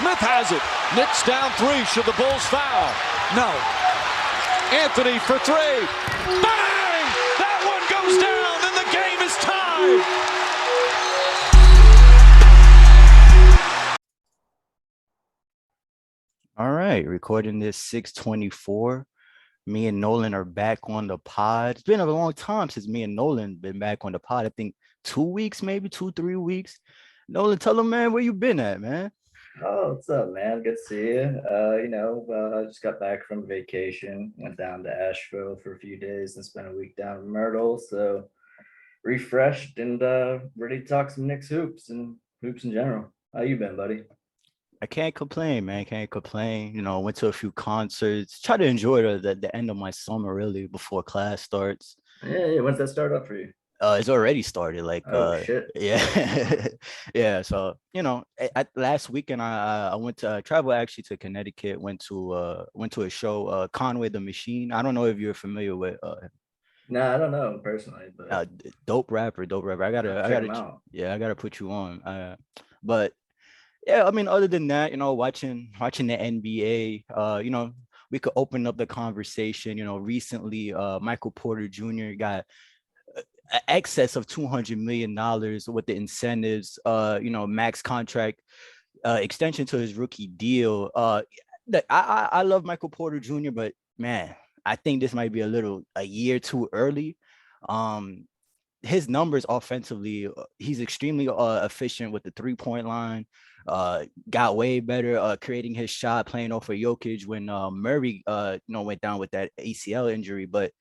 Smith has it. Knicks down 3. Should the Bulls foul? No. Anthony for 3. Bang! That one goes down, and the game is tied. All right, recording this 6:24. Me and Nolan are back on the pod. It's been a long time since me and Nolan been back on the pod. I think 2 weeks, maybe 2-3 weeks. Nolan, tell him, man, where you been at, man? Oh, what's up, man? Good to see you. I just got back from vacation, went down to Asheville for a few days and spent a week down in Myrtle. So refreshed and ready to talk some Knicks hoops and hoops in general. How you been, buddy? I can't complain, man. Can't complain. You know, went to a few concerts. Try to enjoy the end of my summer, really, before class starts. Yeah. When's that start up for you? It's already started. Like, shit. Yeah, yeah. So last weekend I went to travel actually to Connecticut. Went to a show, Conway the Machine. I don't know if you're familiar with. No, I don't know him personally, but dope rapper. I gotta put you on. But yeah, I mean, other than that, you know, watching the NBA, you know, we could open up the conversation. You know, recently, Michael Porter Jr. got excess of $200 million with the incentives, you know, max contract extension to his rookie deal. I love Michael Porter Jr., but man, I think this might be a year too early. His numbers offensively, he's extremely efficient with the 3-point line. Got way better creating his shot, playing off of Jokic when Murray went down with that ACL injury. But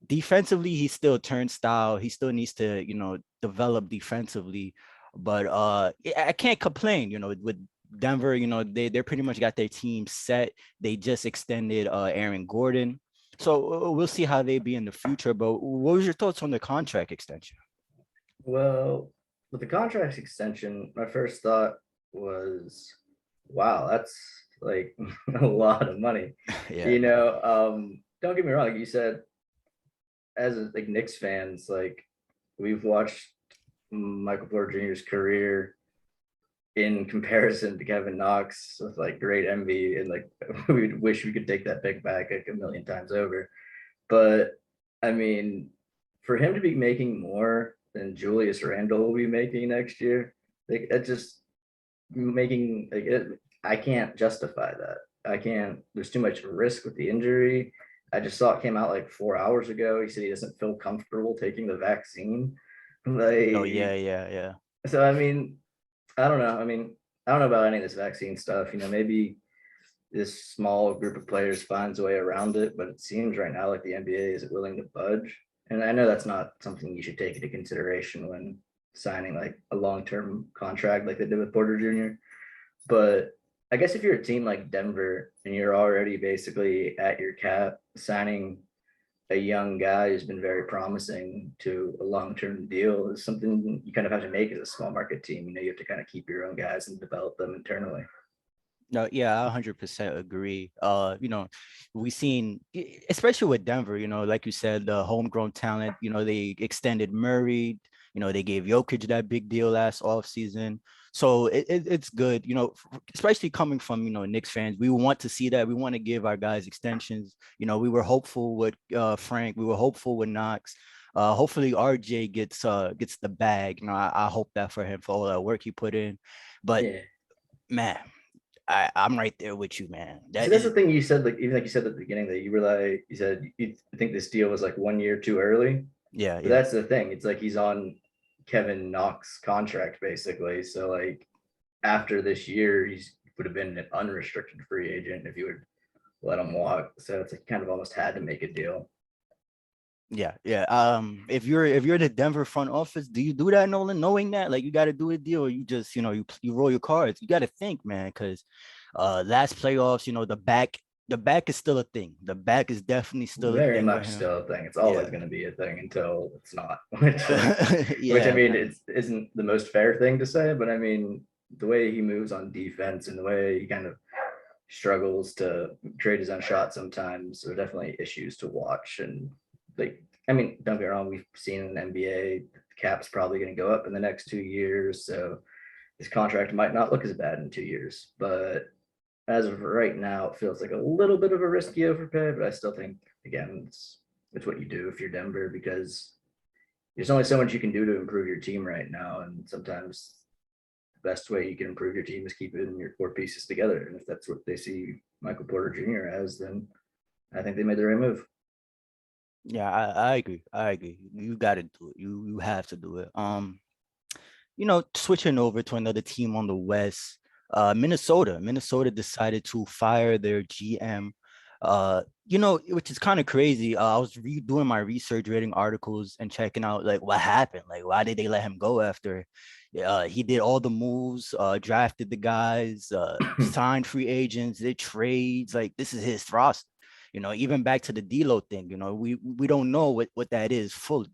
defensively, he's still turnstile. He still needs to, you know, develop defensively. But I can't complain, you know, with Denver, you know, they're pretty much got their team set. They just extended Aaron Gordon. So we'll see how they be in the future. But what was your thoughts on the contract extension? Well, with the contract extension, my first thought was, wow, that's like a lot of money. Yeah. You know, don't get me wrong, like you said, as like Knicks fans, like we've watched Michael Porter Jr.'s career in comparison to Kevin Knox with like great envy, and like we wish we could take that pick back like a million times over. But I mean, for him to be making more than Julius Randle will be making next year, like it just making like it, I can't justify that. I can't. There's too much risk with the injury. I just saw it came out like 4 hours ago. He said he doesn't feel comfortable taking the vaccine. Like, oh yeah. So I mean, I don't know. I mean, I don't know about any of this vaccine stuff. You know, maybe this small group of players finds a way around it, but it seems right now like the NBA isn't willing to budge. And I know that's not something you should take into consideration when signing like a long-term contract like they did with Porter Jr. But I guess if you're a team like Denver and you're already basically at your cap, signing a young guy who's been very promising to a long-term deal is something you kind of have to make as a small market team. You know, you have to kind of keep your own guys and develop them internally. No, yeah, I 100% agree. You know, we seen, especially with Denver, you know, like you said, the homegrown talent, you know, they extended Murray, you know, they gave Jokic that big deal last offseason. So it's good, you know, especially coming from, you know, Knicks fans. We want to see that. We want to give our guys extensions. You know, we were hopeful with Frank. We were hopeful with Knox. Hopefully RJ gets the bag. You know, I hope that for him, for all that work he put in. But Yeah. man, I'm right there with you, man. That's the thing you said, like even like you said at the beginning that you were like, you said you think this deal was like 1 year too early. Yeah. But that's the thing. It's like he's on Kevin Knox contract basically. So like after this year, he would have been an unrestricted free agent if you would let him walk. So it's like kind of almost had to make a deal. Yeah. If you're the Denver front office, do you do that, Nolan? Knowing that, like, you got to do a deal, or you just, you know, you roll your cards. You got to think, man, because last playoffs, you know, the back is still a thing. The back is definitely still very a thing. much still a thing. It's always going to be a thing until it's not. Which I mean, it isn't the most fair thing to say, but I mean, the way he moves on defense and the way he kind of struggles to create his own shot sometimes are definitely issues to watch. And like, I mean, don't get me wrong, we've seen in the NBA, the cap's probably going to go up in the next 2 years. So his contract might not look as bad in 2 years, but as of right now, it feels like a little bit of a risky overpay, but I still think, again, it's what you do if you're Denver, because there's only so much you can do to improve your team right now. And sometimes the best way you can improve your team is keeping your core pieces together. And if that's what they see Michael Porter Jr. as, then I think they made the right move. Yeah, I agree. I agree. You got to do it. You have to do it. Switching over to another team on the West, Minnesota. Minnesota decided to fire their GM. Which is kind of crazy. I was doing my research, reading articles, and checking out like what happened. Like, why did they let him go after? He did all the moves, drafted the guys, signed free agents, did trades. Like, this is his roster. Even back to the D'Lo thing. We don't know what that is fully.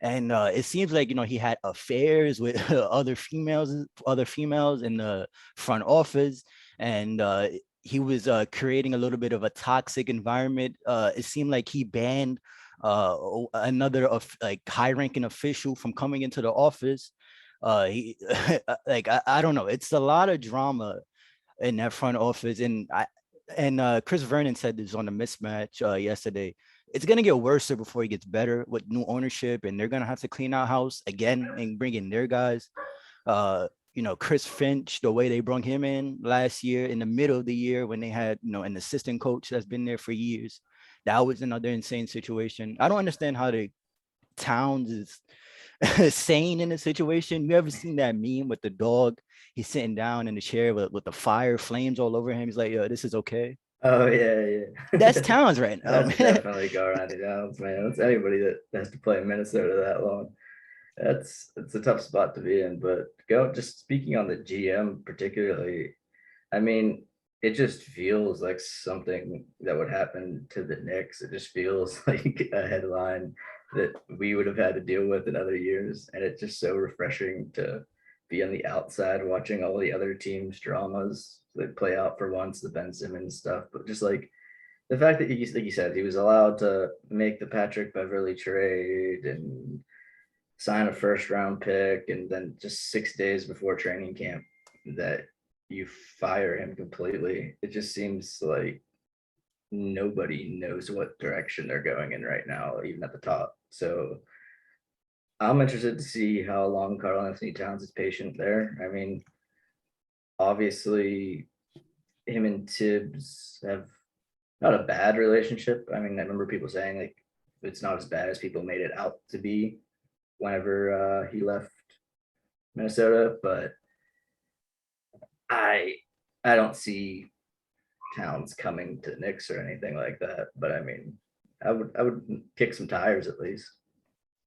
And it seems like he had affairs with other females in the front office, and he was creating a little bit of a toxic environment. It seemed like he banned another high-ranking official from coming into the office. He I don't know. It's a lot of drama in that front office, and Chris Vernon said this on the mismatch yesterday. It's gonna get worse before it gets better with new ownership, and they're gonna have to clean out house again and bring in their guys. Chris Finch, the way they brought him in last year in the middle of the year when they had an assistant coach that's been there for years, that was another insane situation. I don't understand how the Towns is sane in a situation. You ever seen that meme with the dog? He's sitting down in the chair with the fire flames all over him. He's like, "Yo, this is okay." Oh yeah. That's Towns right now. That's definitely Garland Towns, man. That's anybody that has to play in Minnesota that long. It's a tough spot to be in. But just speaking on the GM particularly, I mean, it just feels like something that would happen to the Knicks. It just feels like a headline that we would have had to deal with in other years. And it's just so refreshing to be on the outside watching all the other teams' dramas that play out for once, the Ben Simmons stuff. But just like the fact that like you said, he was allowed to make the Patrick Beverly trade and sign a first-round pick, and then just 6 days before training camp that you fire him completely. It just seems like nobody knows what direction they're going in right now, even at the top. So I'm interested to see how long Karl-Anthony Towns is patient there. I mean, obviously, him and Tibbs have not a bad relationship. I mean, I remember people saying like it's not as bad as people made it out to be whenever he left Minnesota, but I don't see Towns coming to the Knicks or anything like that. But I mean, I would kick some tires at least.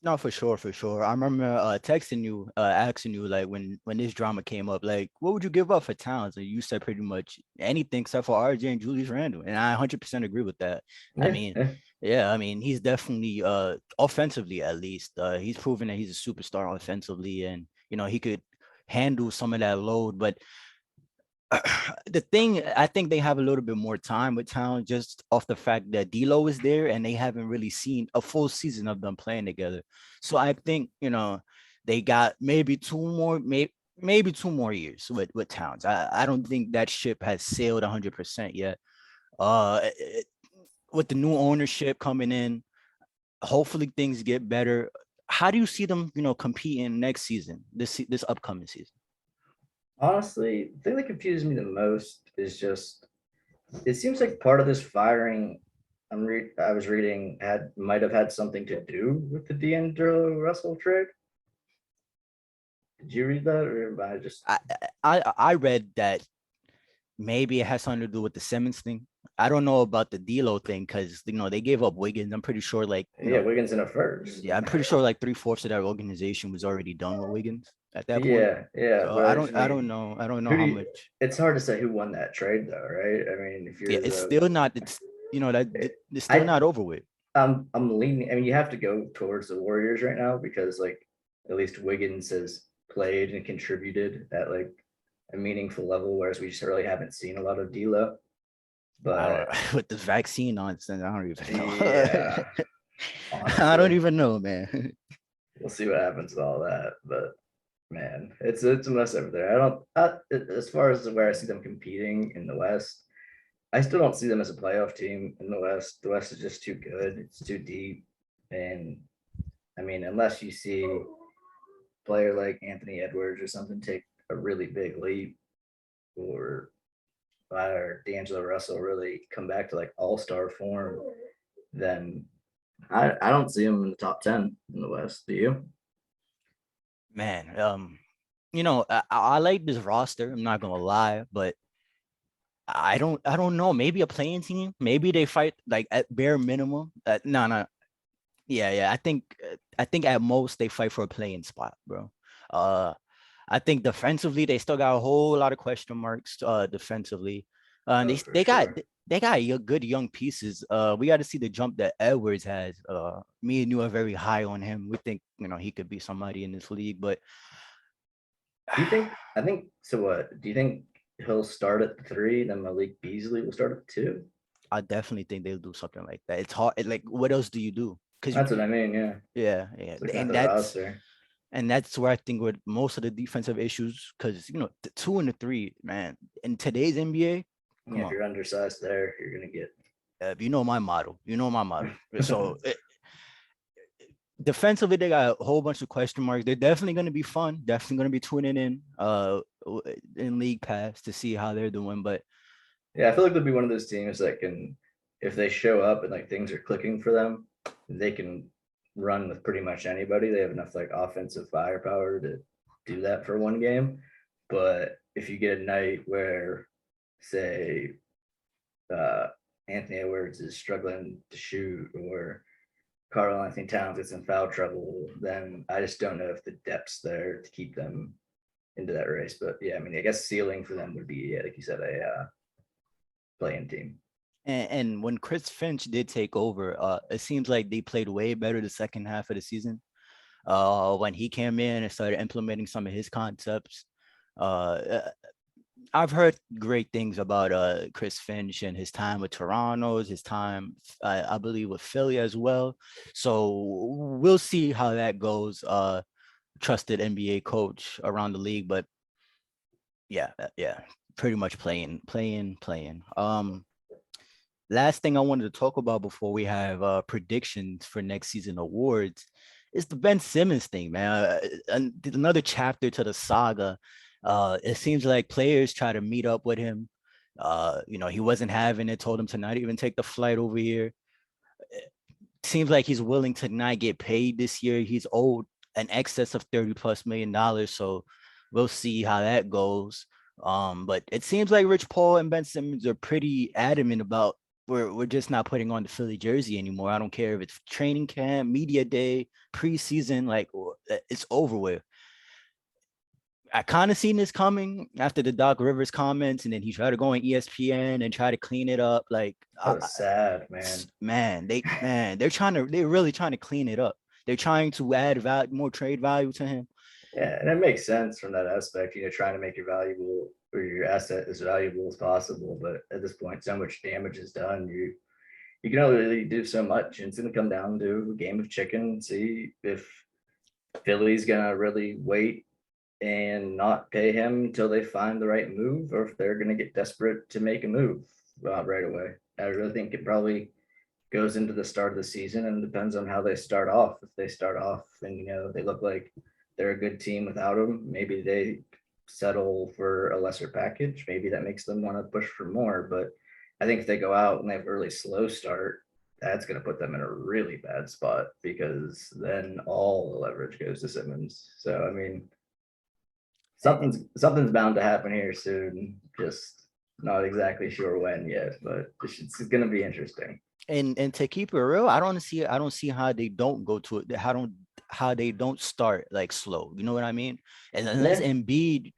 No, for sure. I remember texting you, asking you like when this drama came up, like what would you give up for Towns? And you said pretty much anything except for RJ and Julius Randle, and I 100% agree with that. I mean, he's definitely offensively at least, he's proven that he's a superstar offensively, and he could handle some of that load, but the thing, I think they have a little bit more time with Town just off the fact that D'Lo is there and they haven't really seen a full season of them playing together. So I think they got maybe two more years with Towns. I don't think that ship has sailed 100% yet. With the new ownership coming in, hopefully things get better. How do you see them competing next season, this upcoming season? Honestly, the thing that confuses me the most is just it seems like part of this firing I was reading might have had something to do with the D'Angelo Russell trade. Did you read that, or I just I read that maybe it has something to do with the Simmons thing. I don't know about the D'Lo thing because they gave up Wiggins. I'm pretty sure Wiggins in a first. Yeah, I'm pretty sure like 3/4 of that organization was already done with Wiggins at that point. Yeah. So I don't know how much. It's hard to say who won that trade though, right? I mean, if you're it's still not. It's it's still not over with. I'm leaning. I mean, you have to go towards the Warriors right now because like at least Wiggins has played and contributed at like a meaningful level, whereas we just really haven't seen a lot of D'Lo. But with the vaccine nonsense, I don't even know. Yeah, I don't even know, man. We'll see what happens with all that. But Man, it's a mess over there. As far as where I see them competing in the West, I still don't see them as a playoff team in the West. The West is just too good. It's too deep. And I mean, unless you see a player like Anthony Edwards or something take a really big leap, or D'Angelo Russell really come back to like all-star form, then I don't see him in the top 10 in the West. Do you? Man, I like this roster. I'm not gonna lie, but I don't know. Maybe a playing team. Maybe they fight like at bare minimum. No. Yeah. I think at most they fight for a playing spot, bro. Uh, I think defensively they still got a whole lot of question marks. Defensively, and Oh, they for they got sure. they got good young pieces. We got to see the jump that Edwards has. Me and you are very high on him. We think he could be somebody in this league, but Do you think? I think so. What do you think? He'll start at the 3, then Malik Beasley will start at the 2. I definitely think they'll do something like that. It's hard. Like, what else do you do? Because That's what I mean. Yeah, yeah, looking at and the that's roster. and that's where I think with most of the defensive issues, because the 2 and the 3, man, in today's NBA, Yeah, come if on, you're undersized there, you're gonna get. you know my model. So defensively, they got a whole bunch of question marks. They're definitely going to be fun. Definitely going to be tuning in League Pass to see how they're doing. But Yeah, I feel like they'll be one of those teams that can, if they show up and like things are clicking for them, they can run with pretty much anybody. They have enough like offensive firepower to do that for one game. But if you get a night where, say, uh, Anthony Edwards is struggling to shoot, or Carl Anthony Towns is in foul trouble, then I just don't know if the depth's there to keep them into that race. But yeah, I mean, I guess ceiling for them would be, yeah, like you said, a playing team. and when Chris Finch did take over, it seems like they played way better the second half of the season. When he came in and started implementing some of his concepts. Uh, I've heard great things about Chris Finch and his time with Toronto's, his time, I believe, with Philly as well. So we'll see how that goes. Trusted NBA coach around the league, but yeah, pretty much playing. Last thing I wanted to talk about before we have predictions for next season awards is the Ben Simmons thing, man. Another chapter to the saga. It seems like players try to meet up with him. He wasn't having it, told him to not even take the flight over here. It seems like he's willing to not get paid this year. He's owed an excess of $30+ million. So we'll see how that goes. But it seems like Rich Paul and Ben Simmons are pretty adamant about we're just not putting on the Philly jersey anymore. I don't care if it's training camp, media day, preseason, like it's over with. I kind of seen this coming after the Doc Rivers comments, and then he tried to go on ESPN and try to clean it up. Like, That was sad, man. they're really trying to clean it up. They're trying to add more trade value to him. Yeah, and it makes sense from that aspect, trying to make your valuable or your asset as valuable as possible. But at this point, so much damage is done. You can only really do so much. And it's gonna come down to a game of chicken, see if Philly's gonna really wait and not pay him until they find the right move, or if they're gonna get desperate to make a move right away. I really think it probably goes into the start of the season and depends on how they start off. If they start off and they look like they're a good team without him, maybe they settle for a lesser package. Maybe that makes them want to push for more. But I think if they go out and they have a really slow start, that's going to put them in a really bad spot, because then all the leverage goes to Simmons. So I mean, something's bound to happen here soon. Just not exactly sure when yet, but it's going to be interesting. And to keep it real, I don't see how they don't go to it. How they don't start like slow. You know what I mean? And unless Yeah, Embiid,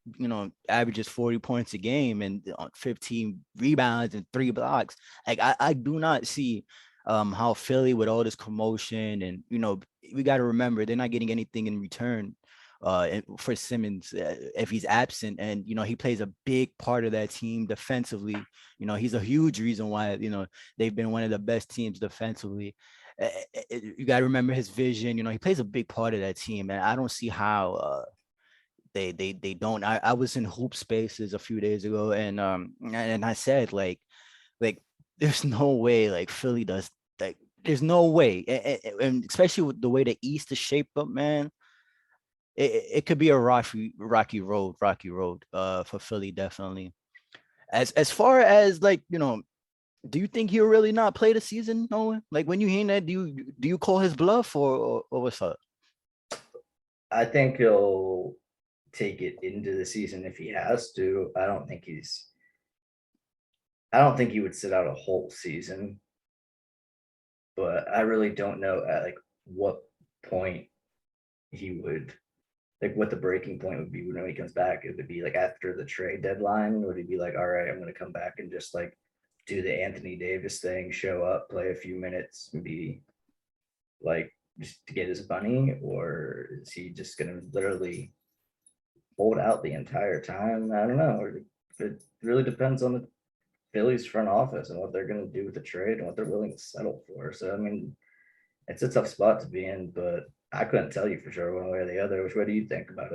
averages 40 points a game and 15 rebounds and 3 blocks, like I do not see how Philly with all this commotion and we got to remember they're not getting anything in return for Simmons if he's absent, and he plays a big part of that team defensively. He's a huge reason why they've been one of the best teams defensively. You got to remember his vision. He plays a big part of that team, and I don't see how They don't. I was in hoop spaces a few days ago, and I said like there's no way like Philly does like there's no way, and especially with the way the East is shaped up, man. It could be a rocky road for Philly, definitely. As far as like, do you think he'll really not play the season, Nolan? Like when you hear that, do you call his bluff or what's up? I think he'll take it into the season if he has to. I don't think he would sit out a whole season, but I really don't know at like what point he would, like what the breaking point would be when he comes back. It would be like after the trade deadline. Would he be like, all right, I'm gonna come back and just like do the Anthony Davis thing, show up, play a few minutes, and be like just to get his money, or is he just gonna literally hold out the entire time? I don't know. It really depends on the Phillies front office and what they're going to do with the trade and what they're willing to settle for. So, I mean, it's a tough spot to be in, but I couldn't tell you for sure one way or the other. Which way do you think about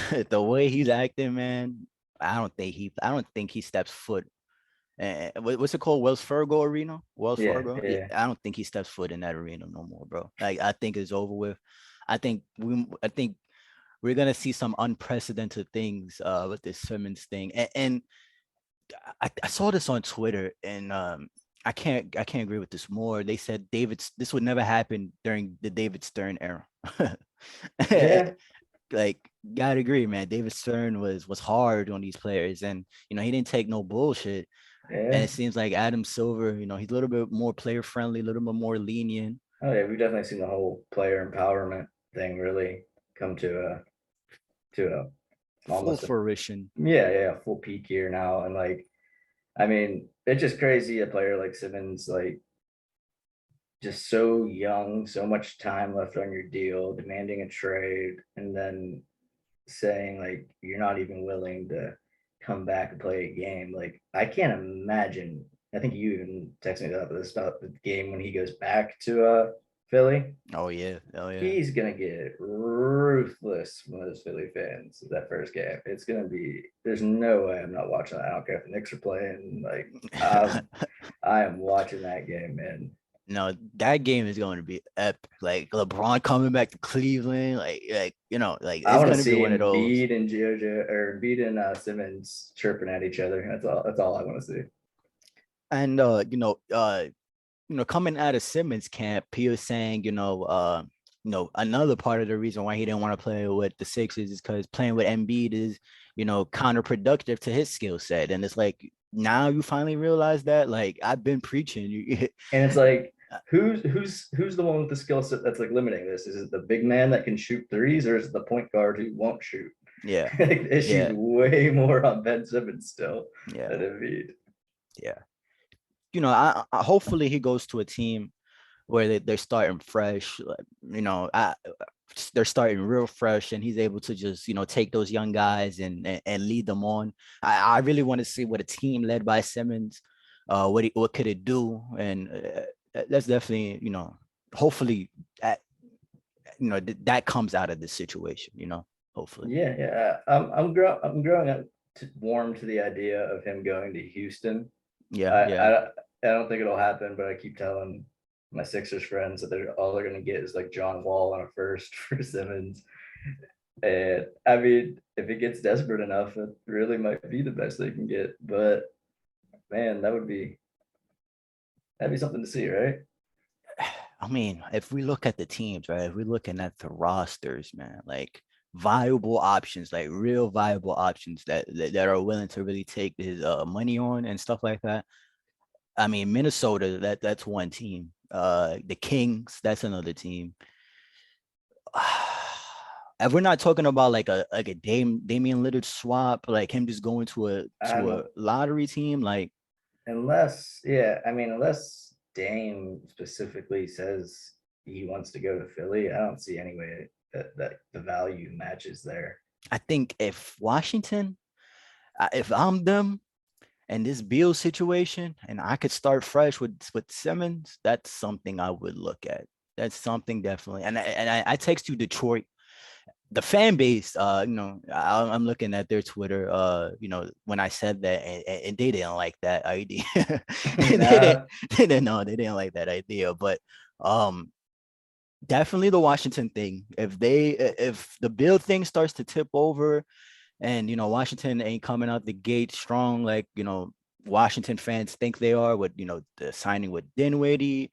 it? The way he's acting, man, I don't think he steps foot. What's it called? Wells Fargo Arena? Wells Fargo? Yeah, I don't think he steps foot in that arena no more, bro. Like I think it's over with. I think we're gonna see some unprecedented things with this Simmons thing. And I saw this on Twitter, and I can't agree with this more. They said this would never happen during the David Stern era. Yeah. Like, gotta agree, man. David Stern was hard on these players, and he didn't take no bullshit. And it seems like Adam Silver, he's a little bit more player friendly, a little bit more lenient. Oh yeah, we've definitely seen the whole player empowerment thing really come to a Full fruition. Full peak here now. And like, I mean, it's just crazy a player like Simmons, like just so young, so much time left on your deal, demanding a trade, and then saying like you're not even willing to come back and play a game. Like I can't imagine. I think you even texted me about the game when he goes back to Philly. Oh yeah. He's gonna get ruthless from those Philly fans that first game. It's gonna be. There's no way I'm not watching that. I don't care if the Knicks are playing. Like I am watching that game, man. No, that game is going to be epic. Like LeBron coming back to Cleveland, like it's I want going to to be see one of those. Embiid and Embiid and Simmons chirping at each other. That's all I want to see. And coming out of Simmons camp, he was saying, another part of the reason why he didn't want to play with the Sixers is because playing with Embiid is, counterproductive to his skill set. And it's like, now you finally realize that, like, I've been preaching. And it's like, who's the one with the skill set that's like limiting this? Is it the big man that can shoot threes, or is it the point guard who won't shoot? Yeah. Issues way more on Ben Simmons still than Embiid. Yeah. I hopefully he goes to a team where they're starting fresh. They're starting real fresh, and he's able to just take those young guys and lead them on. I really want to see what a team led by Simmons, what could it do, and that's definitely hopefully that comes out of this situation. Hopefully. Yeah. I'm growing up warm to the idea of him going to Houston. I don't think it'll happen, but I keep telling my Sixers friends that they're going to get is like John Wall on a first for Simmons. And I mean, if it gets desperate enough, it really might be the best they can get. But man, that'd be something to see, right? I mean, if we look at the teams, right? If we're looking at the rosters, man, like viable options, like real viable options that are willing to really take his money on and stuff like that. I mean, Minnesota, that's one team. The Kings, that's another team. If we're not talking about like a Damian Lillard swap, like him just going to a lottery team, like unless Dame specifically says he wants to go to Philly, I don't see any way that the value matches there. I think if Washington, if I'm them, and this Beal situation, and I could start fresh with Simmons, that's something I would look at. That's something definitely. And I text you Detroit. the fan base, I'm looking at their Twitter, when I said that, and they didn't like that idea. Nah. They didn't like that idea. But definitely the Washington thing. If the Bill thing starts to tip over, and Washington ain't coming out the gate strong like Washington fans think they are, with the signing with Dinwiddie,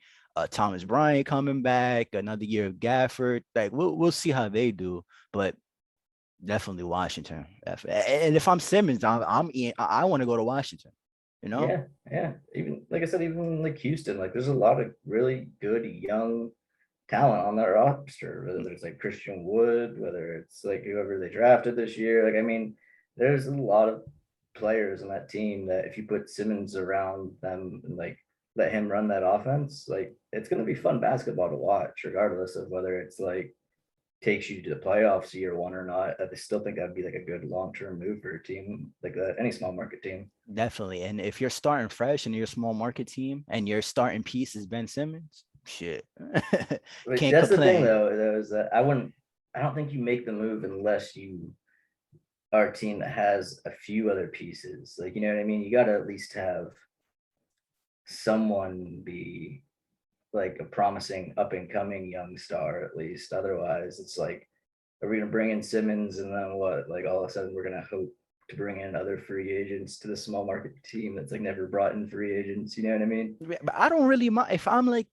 Thomas Bryant coming back, another year of Gafford. Like we'll see how they do, but definitely Washington. And if I'm Simmons, I want to go to Washington. Yeah, yeah. Even like I said, even like Houston, like there's a lot of really good young talent on that roster, whether it's like Christian Wood, whether it's like whoever they drafted this year. Like, I mean, there's a lot of players on that team that if you put Simmons around them and like let him run that offense, like it's gonna be fun basketball to watch, regardless of whether it's like takes you to the playoffs year one or not. I still think that'd be like a good long-term move for a team like that, any small market team. Definitely. And if you're starting fresh and you're a small market team and your starting piece is Ben Simmons, shit. But Can't that's the thing complain. though, is that I don't think you make the move unless you are a team that has a few other pieces. Like, you know what I mean? You got to at least have someone be like a promising up and coming young star, at least. Otherwise, it's like, are we going to bring in Simmons and then what? Like, all of a sudden, we're going to hope to bring in other free agents to the small market team that's like never brought in free agents. You know what I mean? But I don't really mind if I'm like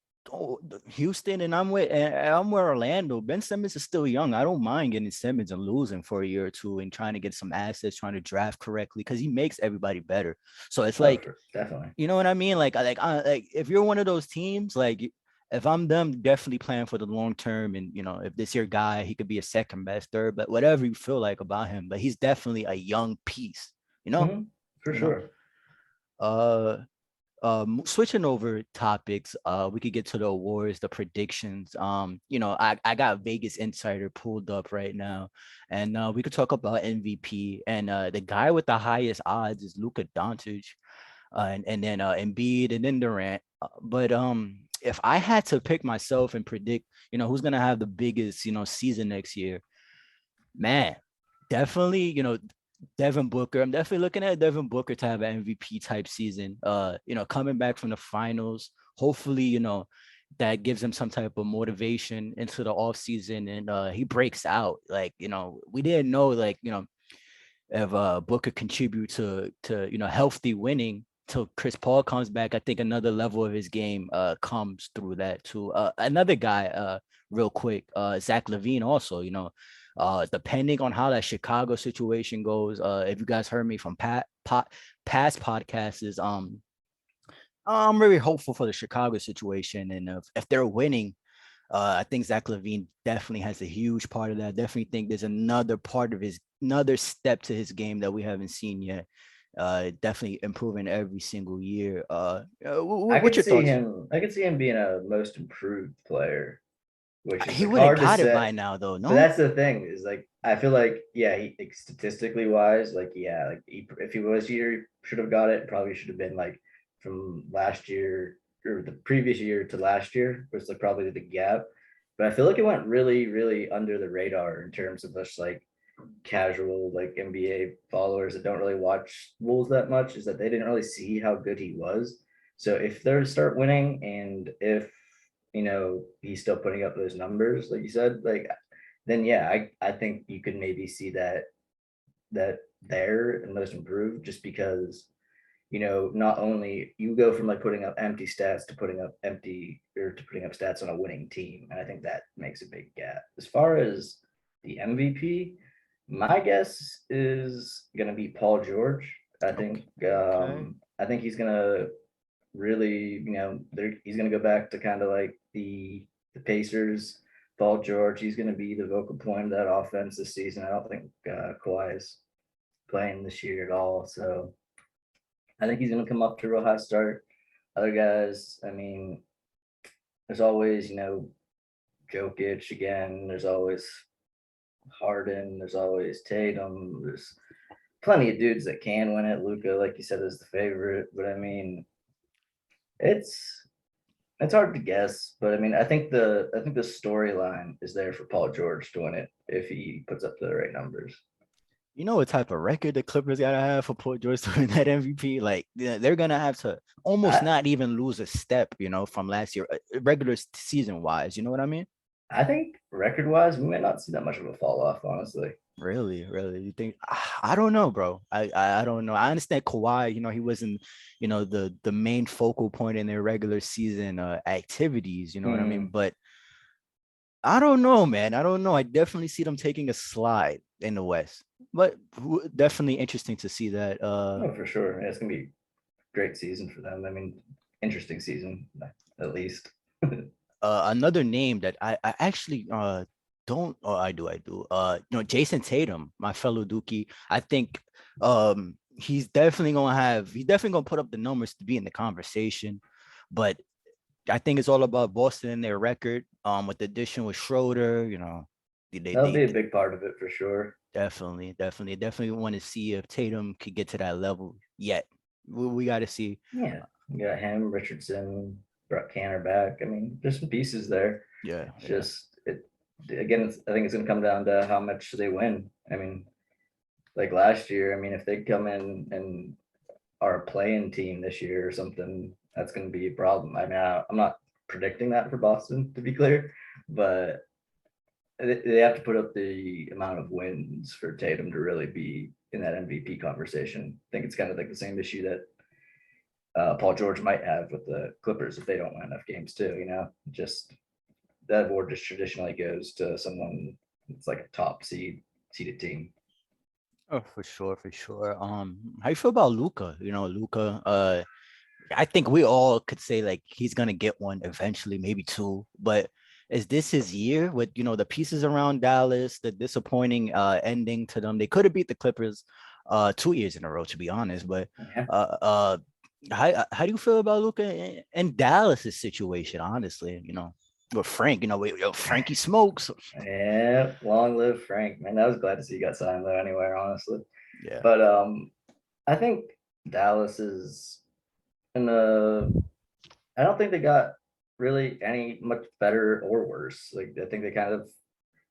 Houston and I'm with Orlando. Ben Simmons is still young. I don't mind getting Simmons and losing for a year or two and trying to get some assets, trying to draft correctly because he makes everybody better. So it's like, Definitely. you know what I mean? Like if you're one of those teams, like if I'm them, definitely playing for the long term. And if this your guy, he could be a second best, third, but whatever you feel like about him. But he's definitely a young piece. Mm-hmm. For You know. sure. Switching over topics, we could get to the awards, the predictions. I got Vegas Insider pulled up right now, and we could talk about MVP. And the guy with the highest odds is Luka Doncic, and then Embiid, and then Durant. But if I had to pick myself and predict, who's gonna have the biggest, season next year, man, definitely, Devin Booker. I'm definitely looking at Devin Booker to have an MVP type season. Coming back from the finals, hopefully, that gives him some type of motivation into the off season, and he breaks out. Like, we didn't know, like, if Booker contribute to healthy winning till Chris Paul comes back. I think another level of his game comes through that too. Another guy, real quick, Zach Levine also, depending on how that Chicago situation goes, if you guys heard me from past podcasts, is I'm really hopeful for the Chicago situation, and if they're winning, I think Zach Levine definitely has a huge part of that. I definitely think there's another step to his game that we haven't seen yet. Definitely improving every single year. What's your thoughts? I could see him being a most improved player, which is He like would have hard to got it say. by now, though. But No, that's the thing is like I feel like yeah, like, statistically wise, like yeah, like if he was here, he should have got it. Probably should have been like from last year or the previous year to last year was like probably the gap. But I feel like it went really, really under the radar in terms of just like casual like NBA followers that don't really watch Wolves that much. Is that they didn't really see how good he was. So if they start winning and if he's still putting up those numbers, like you said, like then yeah, I think you could maybe see that there and most improved just because not only you go from like putting up empty stats to putting up stats on a winning team. And I think that makes a big gap. As far as the MVP, my guess is gonna be Paul George. I think okay. I think he's gonna really, he's gonna go back to kind of like the Pacers. Paul George, he's gonna be the vocal point of that offense this season. I don't think Kawhi is playing this year at all, so I think he's gonna come up to a real high start. Other guys, I mean, there's always Jokic again. There's always Harden. There's always Tatum. There's plenty of dudes that can win it. Luka, like you said, is the favorite, but I mean, it's It's hard to guess, but I mean, I think the storyline is there for Paul George to win it if he puts up the right numbers. You know what type of record the Clippers gotta have for Paul George to win that MVP? Like they're gonna have to almost I, not even lose a step, from last year, regular season wise. You know what I mean? I think record wise, we might not see that much of a fall off, honestly. Really, really. You think? I don't know, bro. I don't know. I understand Kawhi. He wasn't, the main focal point in their regular season activities. You know what I mean? But I don't know, man. I don't know. I definitely see them taking a slide in the West, but definitely interesting to see that. Oh, for sure. Yeah, it's gonna be a great season for them. I mean, interesting season at least. Another name that I actually don't, or I do. Jason Tatum, my fellow Dookie. I think he's definitely gonna put up the numbers to be in the conversation, but I think it's all about Boston and their record. With the addition with Schroeder, That'll be a big part of it for sure. definitely want to see if Tatum could get to that level yet. We got to see. Yeah, you got him, Richardson, Brett Canner back. I mean, there's some pieces there. Yeah. Just it again. I think it's gonna come down to how much they win. I mean, like last year. I mean, if they come in and are a playing team this year or something, that's going to be a problem. I mean, I'm not predicting that for Boston, to be clear, but they have to put up the amount of wins for Tatum to really be in that MVP conversation. I think it's kind of like the same issue that Paul George might have with the Clippers if they don't win enough games too. Just that award just traditionally goes to someone that's like a top seeded team. Oh, for sure. How you feel about Luka? Luka. I think we all could say like he's gonna get one eventually, maybe two. But is this his year with the pieces around Dallas, the disappointing ending to them? They could have beat the Clippers 2 years in a row, to be honest. But how do you feel about Luka and Dallas's situation? Honestly, with Frank, Frankie smokes. Yeah, long live Frank, man. I was glad to see he got signed though anywhere, honestly. Yeah. But I think Dallas is in the I don't think they got really any much better or worse. Like I think they didn't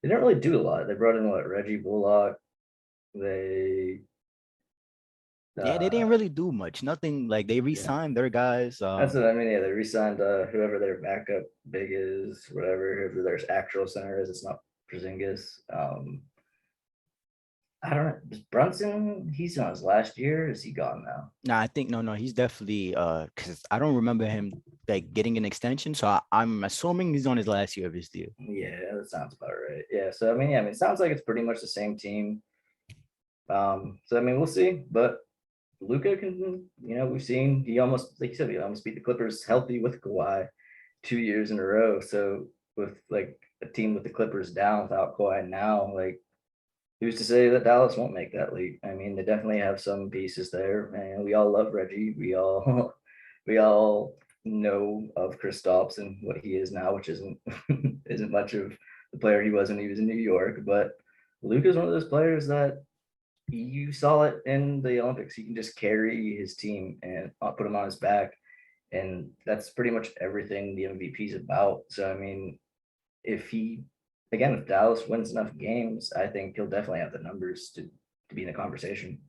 really do a lot. They brought in Reggie Bullock. They Yeah, they didn't really do much. Nothing like they re-signed their guys. That's what I mean. Yeah, they re-signed whoever their backup big is, whatever, whoever their actual center is. It's not Porzingis. I don't know. Is Brunson, he's on his last year. Is he gone now? Nah, I think no, he's definitely because I don't remember him like getting an extension. So I'm assuming he's on his last year of his deal. Yeah, that sounds about right. Yeah. So I mean, it sounds like it's pretty much the same team. So I mean, we'll see. But Luka can, we've seen he almost, like you said, he almost beat the Clippers healthy with Kawhi 2 years in a row. So with like a team with the Clippers down without Kawhi now, like who's to say that Dallas won't make that leap? I mean, they definitely have some pieces there, and we all love Reggie. We all we all know of Kristaps and what he is now, which isn't isn't much of the player he was when he was in New York. But Luka's one of those players that you saw it in the Olympics. He can just carry his team and put him on his back. And that's pretty much everything the MVP is about. So, I mean, if Dallas wins enough games, I think he'll definitely have the numbers to be in the conversation.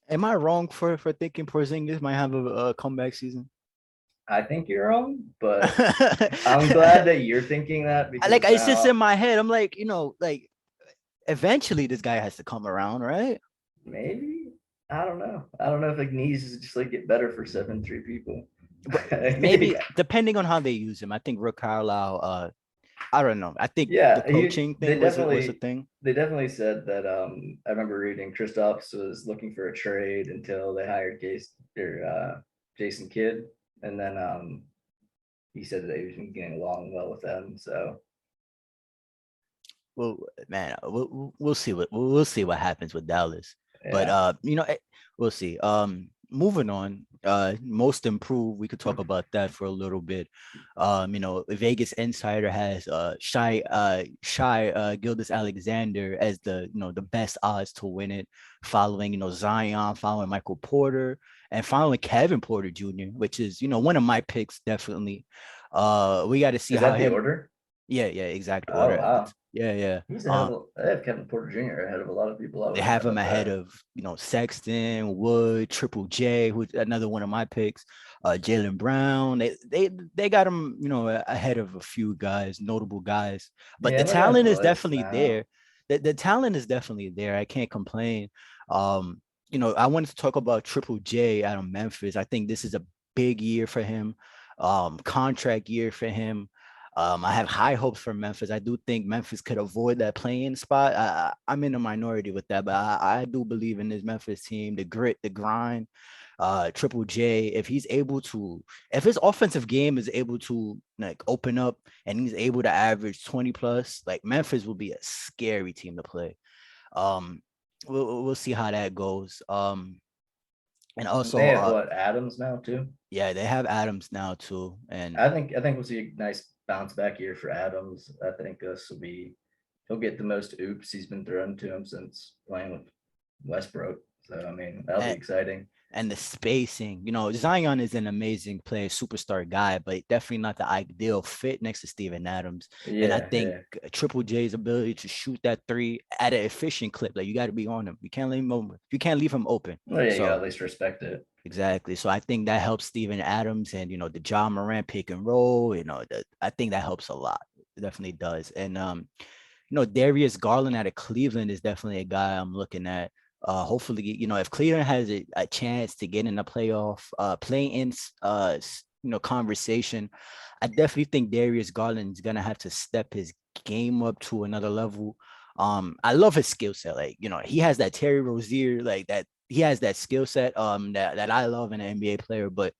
Am I wrong for thinking Porzingis might have a comeback season? I think you're wrong, but I'm glad that you're thinking that. Because like it's just in my head. I'm like, like eventually this guy has to come around, right? Maybe. I don't know. I don't know if like knees just like get better for 7'3" people. Maybe depending on how they use him. I think Rick Carlisle, I don't know. I think the coaching thing was a thing. They definitely said that. I remember reading Kristaps was looking for a trade until they hired Jason Kidd, and then he said that he was getting along well with them. So, well, man, we'll see what happens with Dallas. Yeah. But we'll see. Moving on, most improved. We could talk about that for a little bit. Vegas Insider has Shai Gilgeous-Alexander as the best odds to win it, following Zion, following Michael Porter, and following Kevin Porter Jr., which is one of my picks definitely. We got to see Is how that the order? Yeah, exact Oh order. wow. Yeah. He's ahead of, they have Kevin Porter Jr. ahead of a lot of people. I They wasn't have know him about ahead that. of, Sexton, Wood, Triple J, who's another one of my picks, Jalen Brown. They got him, ahead of a few guys, notable guys. But Yeah, the I'm looking at talent the is list definitely now. there. The talent is definitely there. I can't complain. I wanted to talk about Triple J out of Memphis. I think this is a big year for him, contract year for him. I have high hopes for Memphis. I do think Memphis could avoid that playing spot. I'm in a minority with that, but I do believe in this Memphis team, the grit, the grind. Triple J, if his offensive game is able to like open up and he's able to average 20 plus, like Memphis will be a scary team to play. Um, we'll see how that goes. And And they also, have what, Adams now too? yeah, they have Adams now too, and I think we'll see a nice bounce back year for Adams. I think this will be he'll get the most oops he's been thrown to him since playing with Westbrook. So I mean that'll be and, exciting. and the spacing. Zion is an amazing player, superstar guy, but definitely not the ideal fit next to Steven Adams. And I Yeah, think yeah. Triple J's ability to shoot that three at an efficient clip, like you got to be on him. You can't leave him open. You can't leave him open. Well, yeah, you gotta So at least respect it. exactly. So I think that helps Steven Adams and the John Morant pick and roll. I think that helps a lot. It definitely does. And Darius Garland out of Cleveland is definitely a guy I'm looking at. Hopefully, if Cleveland has a chance to get in the playoff, play-in, conversation, I definitely think Darius Garland is gonna have to step his game up to another level. I love his skill set. Like, he has that Terry Rozier, like that. He has that skill set, that I love in an NBA player, but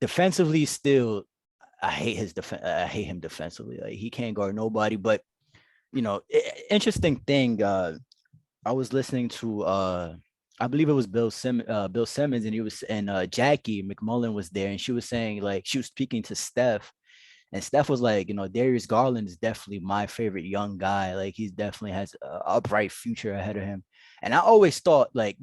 defensively, still, I hate his defense. I hate him defensively. Like he can't guard nobody. But interesting thing. I was listening to I believe it was Bill Simmons, and he was and Jackie McMullen was there, and she was saying like she was speaking to Steph, and Steph was like, Darius Garland is definitely my favorite young guy. Like he definitely has a bright future ahead of him. And I always thought like,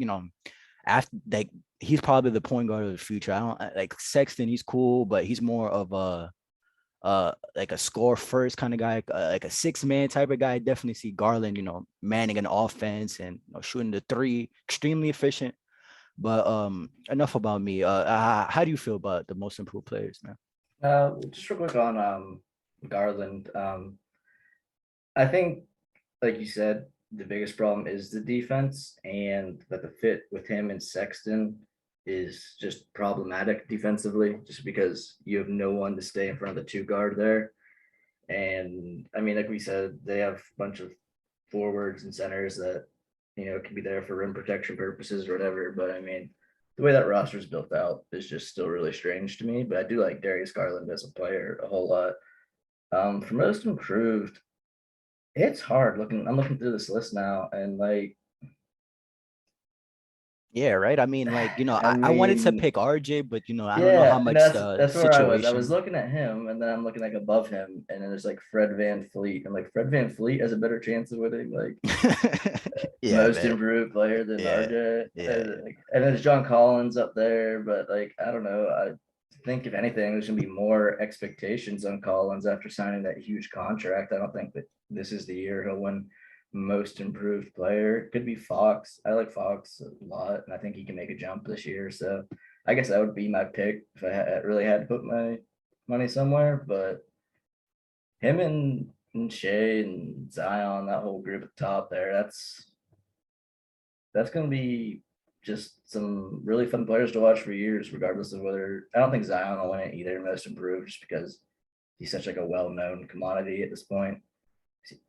after like he's probably the point guard of the future. I don't like Sexton, he's cool, but he's more of a like a score first kind of guy, like a 6-man type of guy. I definitely see Garland, manning an offense and shooting the three, extremely efficient. But enough about me. How do you feel about the most improved players, man? Just real quick on Garland. I think, like you said, the biggest problem is the defense, and that the fit with him and Sexton is just problematic defensively, just because you have no one to stay in front of the two guard there. And I mean, like we said, they have a bunch of forwards and centers that can be there for rim protection purposes or whatever. But I mean, the way that roster is built out is just still really strange to me. But I do like Darius Garland as a player a whole lot. For most improved, it's hard looking. I'm looking through this list now, and like, Yeah, right. I mean, like, I I wanted to mean, pick RJ, but I don't know how yeah, and much that's where I was. I was situation. looking at him, and then I'm looking like above him, and then there's like Fred Van Fleet, and like Fred Van Fleet has a better chance of winning like Yeah, most man. improved player than Yeah, RJ. yeah. And there's John Collins up there, but like I don't know. I think if anything, there's gonna be more expectations on Collins after signing that huge contract. I don't think that this is the year he'll win most improved player. It could be Fox. I like Fox a lot, and I think he can make a jump this year. So I guess that would be my pick if I really had to put my money somewhere. But him and Shea and Zion, that whole group at the top there, that's going to be just some really fun players to watch for years, regardless of whether I don't think Zion will win it either, most improved, just because he's such like a well-known commodity at this point.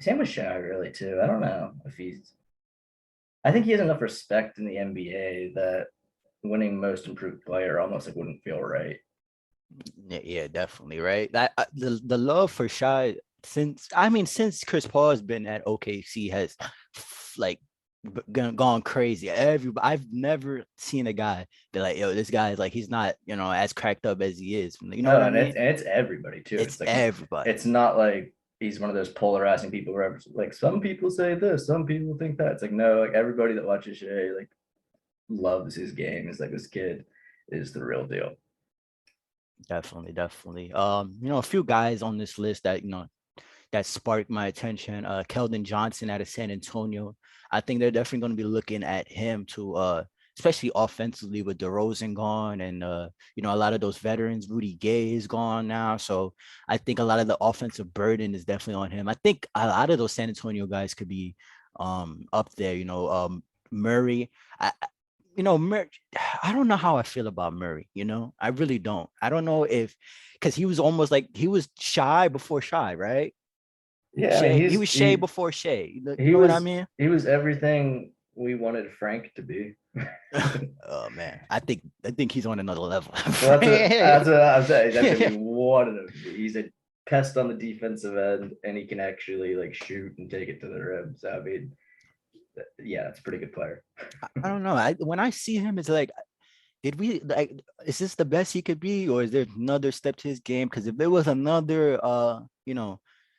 Same with Shaq, really, too. I don't know if he's. I think he has enough respect in the NBA that winning most improved player almost like wouldn't feel right. Yeah, definitely, right. The love for Shy since Chris Paul has been at OKC has like gone crazy. I've never seen a guy be like, yo, this guy is like he's not as cracked up as he is. You know what No, I and mean? it's everybody too. It's It's like everybody. it's not like he's one of those polarizing people where like some people say this, some people think that. It's like no, like everybody that watches Shea like loves his game. Is like this kid is the real deal. Definitely. A few guys on this list that that sparked my attention. Kelden Johnson out of San Antonio. I think they're definitely going to be looking at him to especially offensively with DeRozan gone and a lot of those veterans. Rudy Gay is gone now. So I think a lot of the offensive burden is definitely on him. I think a lot of those San Antonio guys could be up there, Murray. Murray, I don't know how I feel about Murray, I really don't. I don't know if because he was almost like he was shy before shy, right? Yeah, I mean, He was Shea before Shea. You he know what I was mean? he was everything we wanted Frank to be. Oh man, I think he's on another level. Well, that's what I'm saying. That's what we wanted him to be. He's a pest on the defensive end, and he can actually like shoot and take it to the rim. So I mean, yeah, it's a pretty good player. I don't know. When I see him, it's like, did we like? Is this the best he could be, or is there another step to his game? Because if there was another,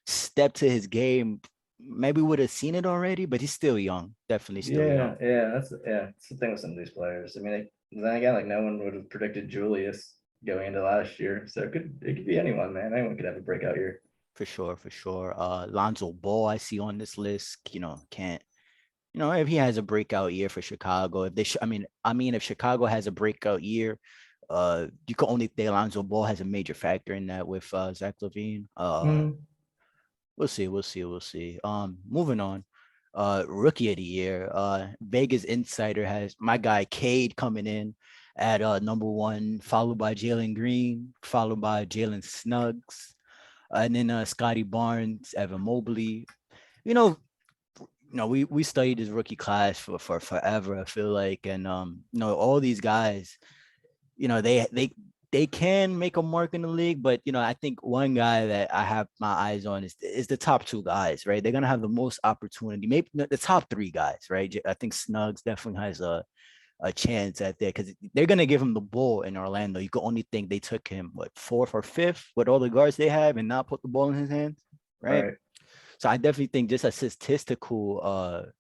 step to his game, maybe we would have seen it already. But he's still young. Definitely still young. That's the thing with some of these players. I mean, then again, like no one would have predicted Julius going into last year, so it could be anyone, man. Anyone could have a breakout year. For sure. Lonzo Ball, I see on this list. Can't. If he has a breakout year for Chicago, if they, if Chicago has a breakout year, you can only think Alonzo Ball has a major factor in that with Zach Levine. We'll see. Moving on. Rookie of the year. Vegas Insider has my guy Cade coming in at number 1, followed by Jalen Green, followed by Jalen Suggs, and then Scotty Barnes, Evan Mobley. You know, we studied this rookie class for forever, I feel like, and all these guys, they can make a mark in the league, but I think one guy that I have my eyes on is the top 2 guys, right? They're gonna have the most opportunity, maybe the top 3 guys, right? I think Snugs definitely has a chance at there because they're gonna give him the ball in Orlando. You could only think they took him 4th or 5th with all the guards they have and not put the ball in his hands, right? Right. So I definitely think just a statistical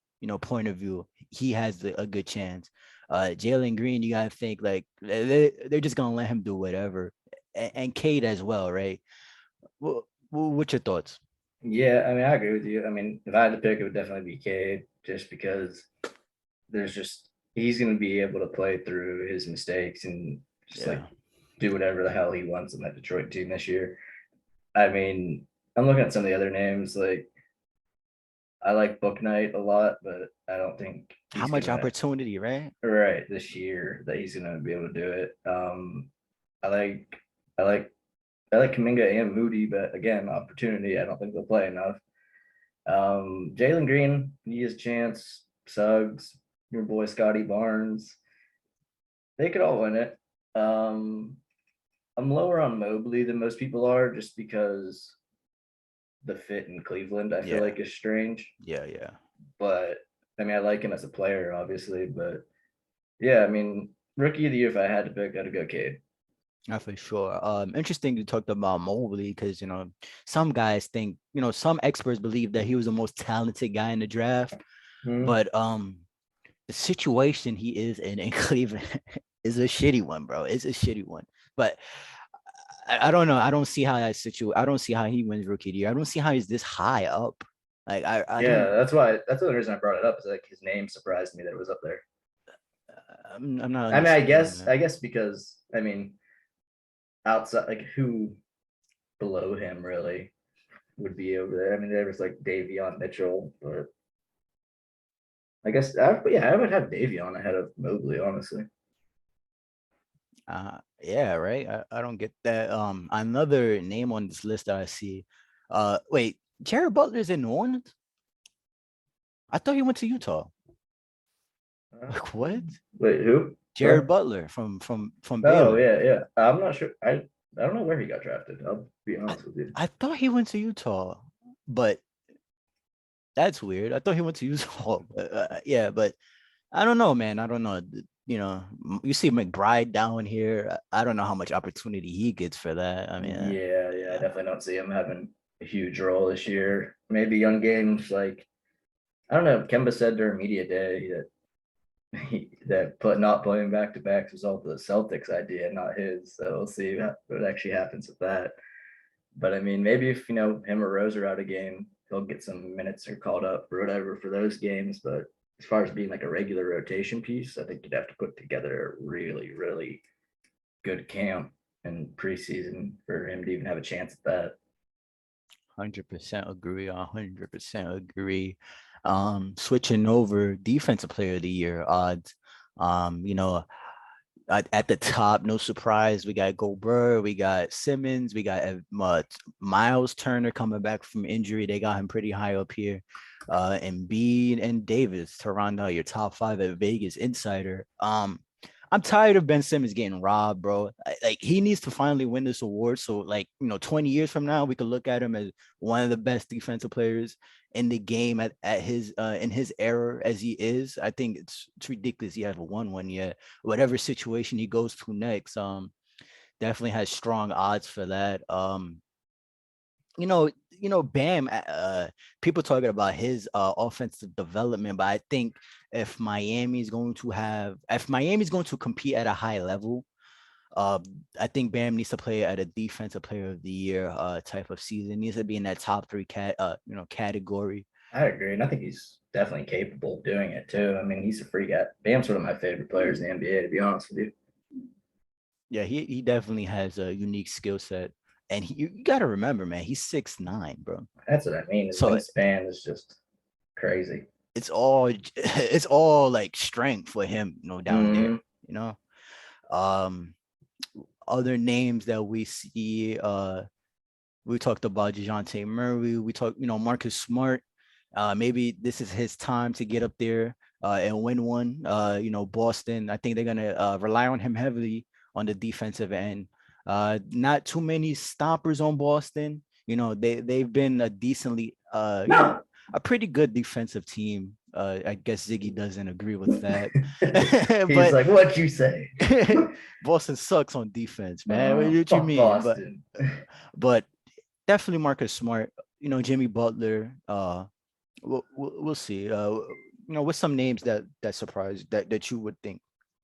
point of view, he has a good chance. Jalen Green, you gotta think like they're just gonna let him do whatever, and Cade as well, right? What's your thoughts? Yeah, I mean, I agree with you. I mean, if I had to pick, it would definitely be Cade, just because he's going to be able to play through his mistakes and just like do whatever the hell he wants in that Detroit team this year. I mean, I'm looking at some of the other names. Like, I like Book Knight a lot, but I don't think How much opportunity, right? Right, this year that he's going to be able to do it. I like, I like, I like Kaminga and Moody, but again, opportunity. I don't think they'll play enough. Jalen Green, he has a chance. Suggs, your boy Scotty Barnes, they could all win it. I'm lower on Mobley than most people are, just because the fit in Cleveland I feel like is strange. Yeah. But I mean, I like him as a player, obviously. But yeah, I mean, rookie of the year, if I had to pick, I'd go Cade. Yeah, for sure. Interesting you talked about Mobley because some guys think, some experts believe that he was the most talented guy in the draft, but the situation he is in Cleveland is a shitty one, bro. It's a shitty one. But I don't know. I don't see how I don't see how he wins rookie of the year. I don't see how he's this high up. Like I yeah, don't. that's the reason I brought it up. Is like his name surprised me that it was up there. I'm not. I mean, I guess because I mean, outside like who below him really would be over there. I mean, there was like Davion Mitchell, but I guess I would have Davion ahead of Mobley, honestly. Yeah, right. I don't get that. Another name on this list that I see. Wait, Jared Butler's in New Orleans? I thought he went to Utah. Like what? Wait, who? Jared Butler from Oh Baylor. yeah. I'm not sure. I don't know where he got drafted. I'll be honest with you. I thought he went to Utah, but that's weird. I thought he went to Utah. But, yeah, but I don't know, man. I don't know. You see McBride down here. I don't know how much opportunity he gets for that. I mean, Yeah, I definitely don't see him having a huge role this year. Maybe young games like I don't know. Kemba said during media day that that not playing back to backs was all the Celtics idea, not his. So we'll see what actually happens with that. But I mean, maybe if him or Rose are out of game, he'll get some minutes or called up or whatever for those games. But as far as being like a regular rotation piece, I think you'd have to put together a really, really good camp and preseason for him to even have a chance at that. 100% agree. 100% agree. Switching over, defensive player of the year odds. At the top, no surprise, we got Gobert, we got Simmons, we got Miles Turner coming back from injury. They got him pretty high up here. Embiid and Davis to round out your top 5 at Vegas Insider. I'm tired of Ben Simmons getting robbed, bro. Like, he needs to finally win this award. So 20 years from now, we could look at him as one of the best defensive players in the game at his in his era as he is. I think it's ridiculous he hasn't won one yet. Whatever situation he goes to next, definitely has strong odds for that. Bam, people talking about his offensive development, but I think if Miami is going to compete at a high level, I think Bam needs to play at a defensive player of the year type of season. Needs to be in that top 3 category. I agree, and I think he's definitely capable of doing it too. I mean, he's a free guy. Bam's one of my favorite players in the NBA, to be honest with you. Yeah, he definitely has a unique skill set. And you got to remember, man, he's 6'9", bro. That's what I mean. His wingspan is just crazy. It's all like strength for him, down there, Other names that we see, we talked about DeJounte Murray. We talked, Marcus Smart. Maybe this is his time to get up there and win one. Boston, I think they're going to rely on him heavily on the defensive end. Not too many stoppers on Boston. They've been a decently a pretty good defensive team. I guess Ziggy doesn't agree with that. He's like, "What you say?" Boston sucks on defense, man. What you mean? Boston. But definitely Marcus Smart. Jimmy Butler. We'll see. What's some names that surprise that you would think?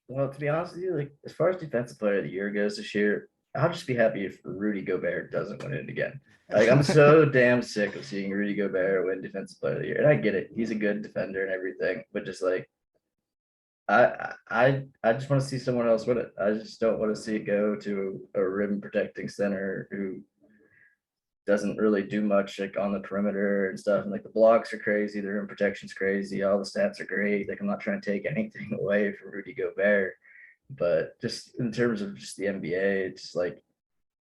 Well, to be honest with you, like, as far as defensive player of the year goes this year, I'll just be happy if Rudy Gobert doesn't win it again. Like, I'm so damn sick of seeing Rudy Gobert win defensive player of the year. And I get it. He's a good defender and everything, but just like, I just want to see someone else win it. I just don't want to see it go to a rim protecting center who doesn't really do much like on the perimeter and stuff. And like, the blocks are crazy, the rim protection's crazy, all the stats are great. Like, I'm not trying to take anything away from Rudy Gobert, but just in terms of just the NBA, it's just like,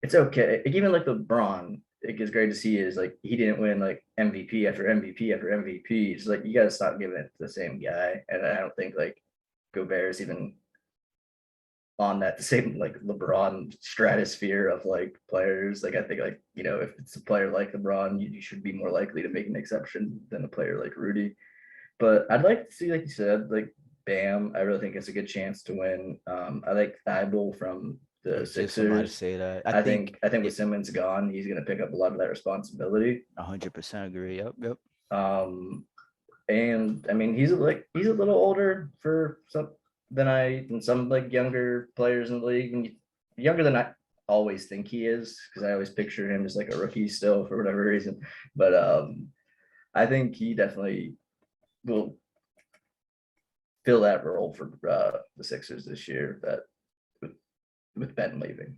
it's okay. Like, even like LeBron, it's great to see is like, he didn't win like MVP after MVP after MVP. It's like, you got to stop giving it to the same guy. And I don't think like Gobert is even on that the same like LeBron stratosphere of like players. Like, I think like, if it's a player like LeBron, you should be more likely to make an exception than a player like Rudy. But I'd like to see, like you said, like Bam. I really think it's a good chance to win. I like Thibault from the Sixers. Say that. I think with Simmons gone, he's going to pick up a lot of that responsibility. 100% agree. Yep. And I mean, he's a little older for some like younger players in the league, and younger than I always think he is, because I always picture him as like a rookie still for whatever reason. But I think he definitely will fill that role for the Sixers this year, that with Ben leaving.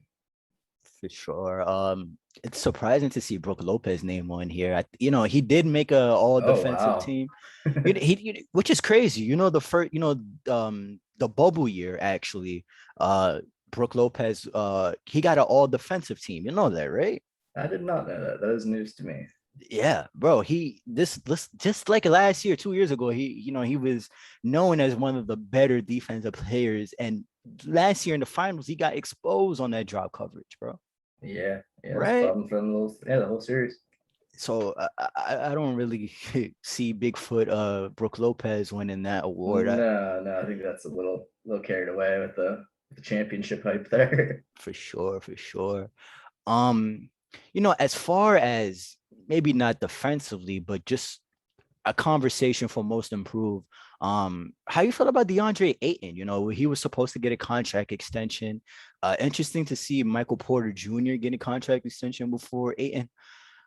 For sure. It's surprising to see Brook Lopez name on here. He did make a all defensive team. Which is crazy. The first, the bubble year actually. Brook Lopez, he got an all defensive team. You know that, right? I did not know that. That is news to me. Yeah, bro. This just like last year, 2 years ago, he was known as one of the better defensive players, and last year in the finals, he got exposed on that drop coverage, bro. Yeah, right. From the whole series. So I don't really see Bigfoot Brook Lopez winning that award. No, I think that's a little carried away with the championship hype there. For sure. As far as maybe not defensively, but just a conversation for most improved. How you feel about DeAndre Ayton? You know, he was supposed to get a contract extension. Interesting to see Michael Porter Jr. getting a contract extension before Ayton.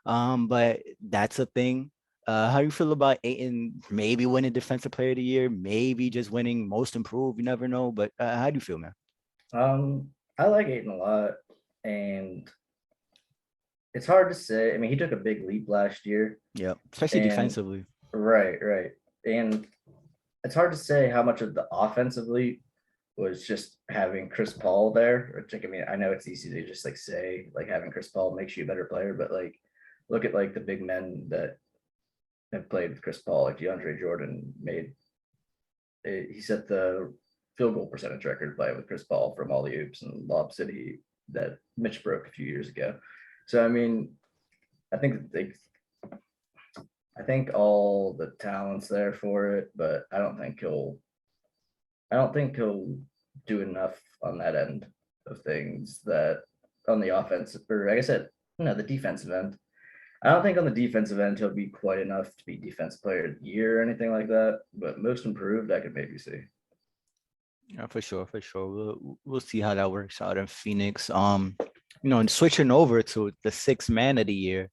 But that's a thing. How you feel about Ayton maybe winning Defensive Player of the Year, maybe just winning Most Improved? You never know. But how do you feel, man? I like Ayton a lot, and it's hard to say. I mean, he took a big leap last year. Yeah, especially defensively. Right. And it's hard to say how much of the offensive leap was just having Chris Paul there. Which, I mean, I know it's easy to just like say like having Chris Paul makes you a better player, but like look at like the big men that have played with Chris Paul, like DeAndre Jordan he set the field goal percentage record play with Chris Paul from all the oops and Lob City that Mitch broke a few years ago. So I mean, I think all the talent's there for it, but I don't think he'll do enough on that end of things that on the offensive, or like I said, the defensive end. I don't think on the defensive end he'll be quite enough to be defensive player of the year or anything like that, but most improved I could maybe see. Yeah, for sure. We'll see how that works out in Phoenix. And switching over to the sixth man of the year,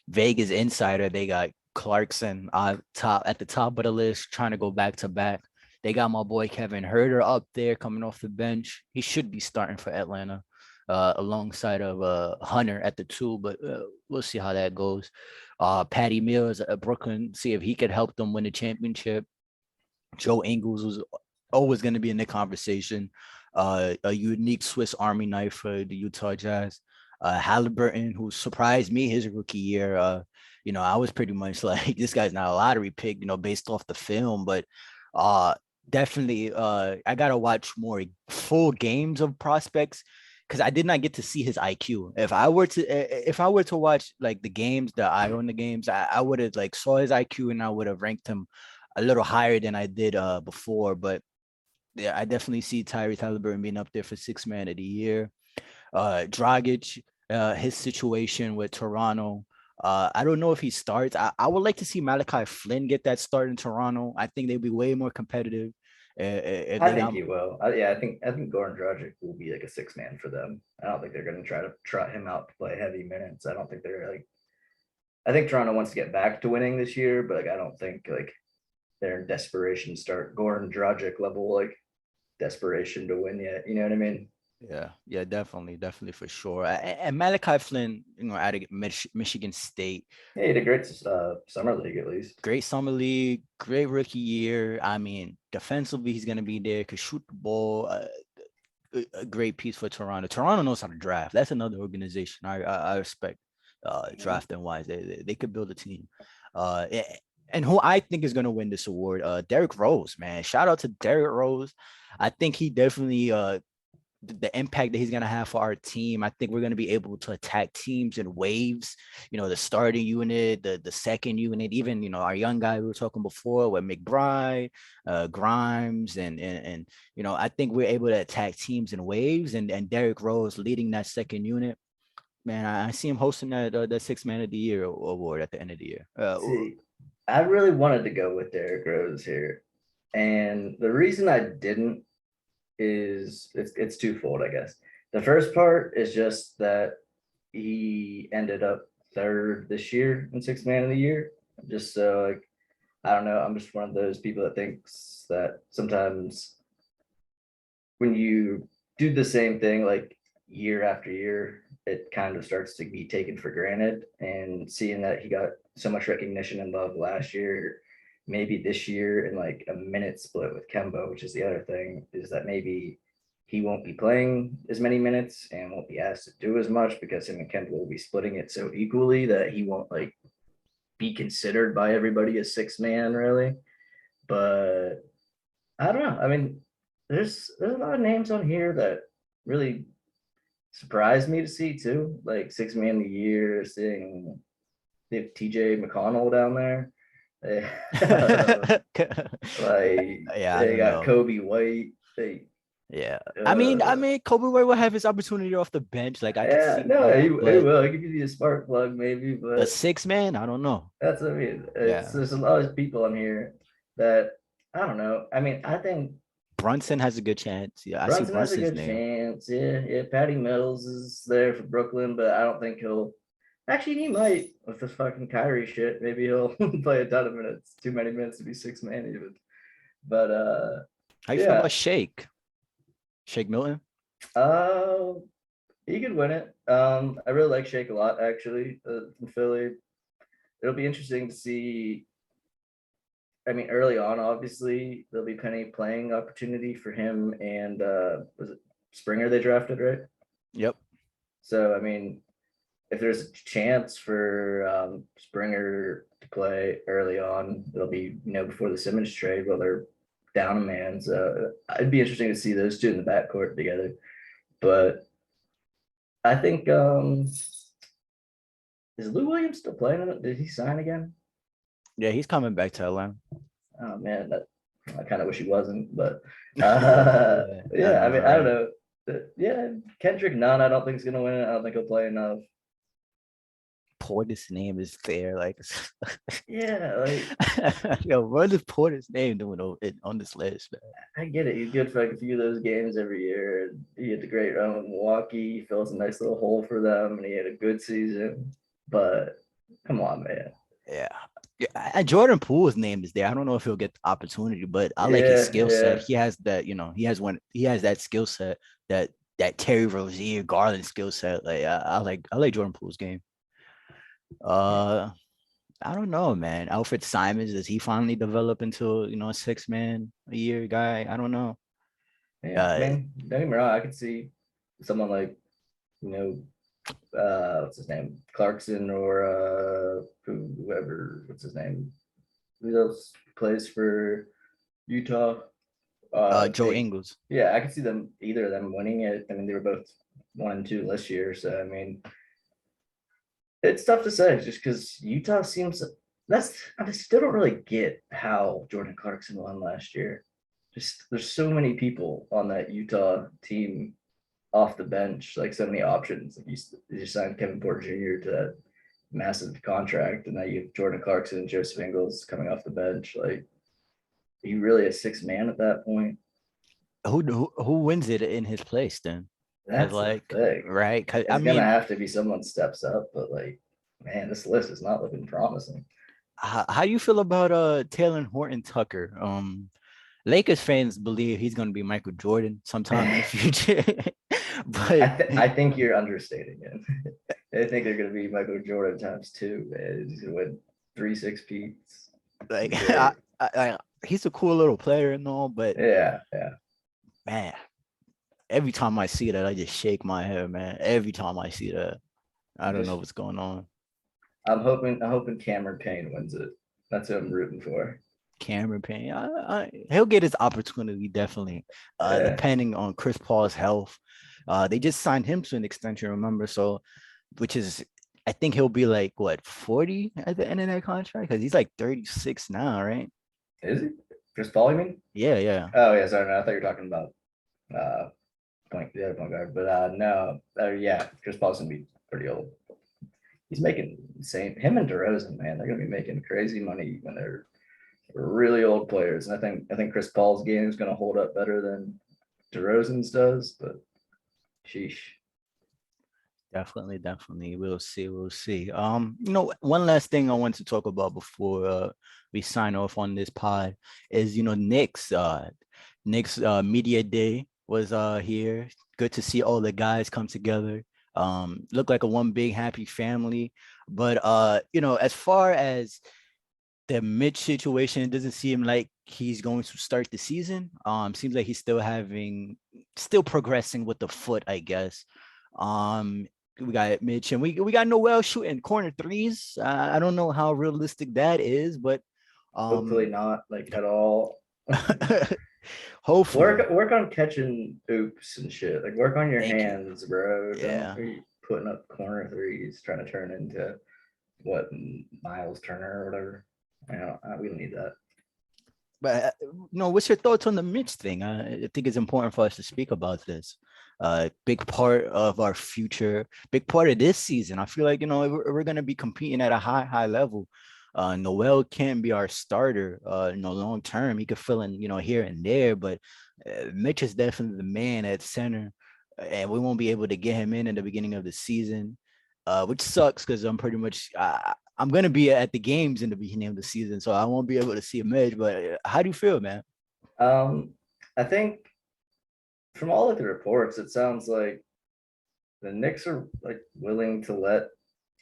Vegas insider, they got Clarkson at the top of the list, trying to go back to back. They got my boy Kevin Huerter up there coming off the bench. He should be starting for Atlanta, alongside of Hunter at the 2, but we'll see how that goes. Patty Mills at Brooklyn, see if he could help them win the championship. Joe Ingles was always going to be in the conversation. A unique Swiss Army knife for the Utah Jazz. Halliburton, who surprised me his rookie year. I was pretty much like, this guy's not a lottery pick, based off the film, but definitely I gotta watch more full games of prospects because I did not get to see his IQ. If I were to watch like the games, the eye on the games, I would have like saw his IQ and I would have ranked him a little higher than I did before. But yeah, I definitely see Tyrese Halliburton being up there for sixth man of the year. Dragic, his situation with Toronto. I don't know if he starts. I would like to see Malachi Flynn get that start in Toronto. I think they'd be way more competitive. I think he will. I think Goran Dragic will be like a six man for them. I don't think they're going to try to trot him out to play heavy minutes. I don't think they're like. I think Toronto wants to get back to winning this year, but like I don't think like they're in desperation to start Goran Dragic level like desperation to win yet. You know what I mean? Yeah, definitely for sure. And Malachi Flynn, out of Michigan State. Yeah, he had a great summer league at least. Great summer league, great rookie year. I mean, defensively, he's gonna be there, could shoot the ball. A great piece for Toronto. Toronto knows how to draft. That's another organization I respect. Drafting wise, they could build a team. And who I think is gonna win this award, Derrick Rose, man. Shout out to Derrick Rose. I think he definitely the impact that he's going to have for our team. I think we're going to be able to attack teams in waves, the starting unit, the second unit, even, our young guy we were talking before with McBride, Grimes, and I think we're able to attack teams in waves, and Derrick Rose leading that second unit. Man, I see him hosting that sixth man of the year award at the end of the year. See, I really wanted to go with Derrick Rose here. And the reason I didn't is it's twofold, I guess. The first part is just that he ended up third this year in sixth man of the year. Just so like, I don't know. I'm just one of those people that thinks that sometimes when you do the same thing like year after year, it kind of starts to be taken for granted. And seeing that he got so much recognition and love last year, maybe this year in like a minute split with Kemba, which is the other thing, is that maybe he won't be playing as many minutes and won't be asked to do as much because him and Kemba will be splitting it so equally that he won't like be considered by everybody as six man really. But I don't know. I mean, there's a lot of names on here that really surprised me to see too. Like six man of the year, seeing they have TJ McConnell down there. Like yeah, they got Kobe White. Yeah, I mean, Kobe White will have his opportunity off the bench. Like I could see that, he but will. He could be a spark plug maybe, a but six man, I don't know. that's what I mean. Yeah, There's a lot of people on here that I don't know. I mean, I think Brunson has a good chance. Yeah, I see Brunson has a Brunson's good name. chance. Yeah. Patty Mills is there for Brooklyn, but I don't think he'll. Actually, he might with this fucking Kyrie shit. Maybe he'll play a ton of minutes. Too many minutes to be six man even. But How you feel yeah. about Shake Milton? Uh, he could win it. I really like Shake a lot actually. From Philly, it'll be interesting to see. I mean, early on, obviously, there'll be plenty of playing opportunity for him and was it Springer they drafted, right? Yep. So, I mean, if there's a chance for Springer to play early on, it'll be, before the Simmons trade, while they're down a man. So it'd be interesting to see those two in the backcourt together. But I think is Lou Williams still playing in it? Did he sign again? Yeah, he's coming back to Atlanta. Oh man, I kind of wish he wasn't, but Yeah, I mean, I don't know. Yeah, Kendrick Nunn, I don't think he's gonna win it. I don't think he'll play enough. Portis' name is there, like Yeah, like yo, what is Portis' name doing on this list, man? I get it. He's good for like a few of those games every year. He had the great run with Milwaukee. He fills a nice little hole for them, and he had a good season. But come on, man. Yeah. Yeah, Jordan Poole's name is there. I don't know if he'll get the opportunity, but I like his Yeah, skill yeah. set. He has that, he has that skill set, that Terry Rozier Garland skill set. Like I like Jordan Poole's game. I don't know, man. Alfred Simons, does he finally develop into a 6 man a year guy? I don't know. Yeah, I mean, don't get me wrong. I could see someone like, you know, what's his name, Clarkson, or whoever, what's his name, who else plays for Utah? Joe Ingles. Yeah, I could see them, either of them winning it. I mean, they were both 1 and 2 this year, so I mean, it's tough to say just because Utah seems I still don't really get how Jordan Clarkson won last year. Just there's so many people on that Utah team off the bench, like so many options. Like you signed Kevin Porter Jr. to that massive contract, and now you have Jordan Clarkson and Joseph Ingles coming off the bench. Like, he really a 6 man at that point. Who wins it in his place then? That's like the thing. right? Cause It's gonna have to be someone steps up, but like, man, this list is not looking promising. How you feel about Taylor Horton Tucker? Lakers fans believe he's going to be Michael Jordan sometime in the future. But I think you're understating it. I think they're going to be Michael Jordan ×2, man. He's going to win 3-6-peats. Like, he's a cool little player and all, but yeah, man, every time I see that, I just shake my head, man. Every time I see that, I don't know what's going on. I'm hoping Cameron Payne wins it. That's what I'm rooting for. Cameron Payne, he'll get his opportunity definitely, depending on Chris Paul's health. They just signed him to an extension, remember? So, which is, I think he'll be like what 40 at the end of that contract because he's like 36 now, right? Is he Chris Paul? You mean? Yeah. Oh yeah, sorry. No, I thought you were talking about the other point guard, but no, yeah, Chris Paul's gonna be pretty old. He's making insane. Him and DeRozan, man, they're gonna be making crazy money when they're really old players. And I think Chris Paul's game is going to hold up better than DeRozan's does, but sheesh. Definitely. We'll see. One last thing I want to talk about before we sign off on this pod is Knicks media day was here. Good to see all the guys come together. Look like a one big happy family. But as far as the Mitch situation, it doesn't seem like he's going to start the season. Seems like he's still progressing with the foot, I guess. We got Mitch and we got Noel shooting corner threes. I don't know how realistic that is, but hopefully not like at all. Hopefully work on catching oops and shit. Like, work on your hands, bro. Yeah. Don't be putting up corner threes trying to turn into what, Miles Turner or whatever. We don't need that. But what's your thoughts on the Mitch thing? I think it's important for us to speak about this. Big part of our future, big part of this season. I feel like we're gonna be competing at a high level. Noel can't be our starter, long term. He could fill in, here and there, but Mitch is definitely the man at center, and we won't be able to get him in the beginning of the season, which sucks because I'm gonna be at the games in the beginning of the season, so I won't be able to see Mitch. But how do you feel, man? I think from all of the reports, it sounds like the Knicks are like willing to let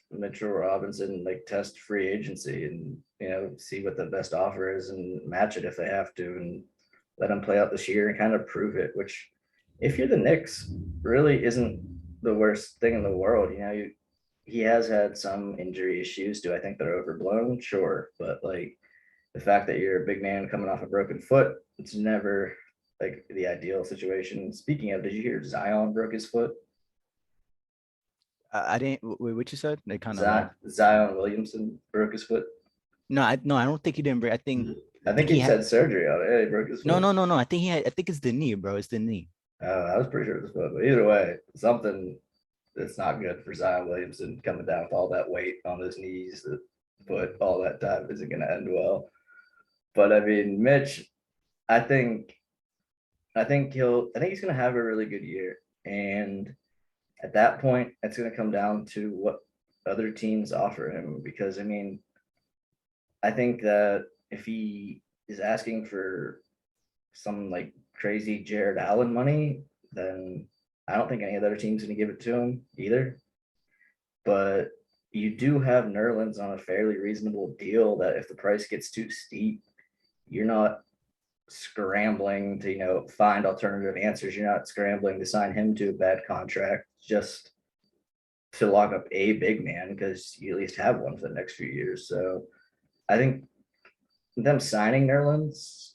Mitchell Robinson like test free agency and see what the best offer is and match it if they have to and let him play out this year and kind of prove it. Which, if you're the Knicks, really isn't the worst thing in the world. He has had some injury issues. Do I think they're overblown? Sure, but like the fact that you're a big man coming off a broken foot, it's never like the ideal situation. Speaking of, did you hear Zion broke his foot? I didn't. Wait, what you said? They kind of Zion Williamson broke his foot. No, I don't think he didn't break. I think he had surgery on it. Yeah, he broke his foot. No. I think it's the knee, bro. It's the knee. I was pretty sure it was foot, but either way, something that's not good for Zion Williamson coming down with all that weight on his knees, the foot, all that time isn't going to end well. But I mean, Mitch, I think he's going to have a really good year, and at that point, it's going to come down to what other teams offer him. Because I mean, I think that if he is asking for some like crazy Jared Allen money, then I don't think any other team's going to give it to him either. But you do have Nerlens on a fairly reasonable deal that if the price gets too steep, you're not scrambling to find alternative answers. You're not scrambling to sign him to a bad contract just to lock up a big man, because you at least have one for the next few years. So I think them signing Nerlens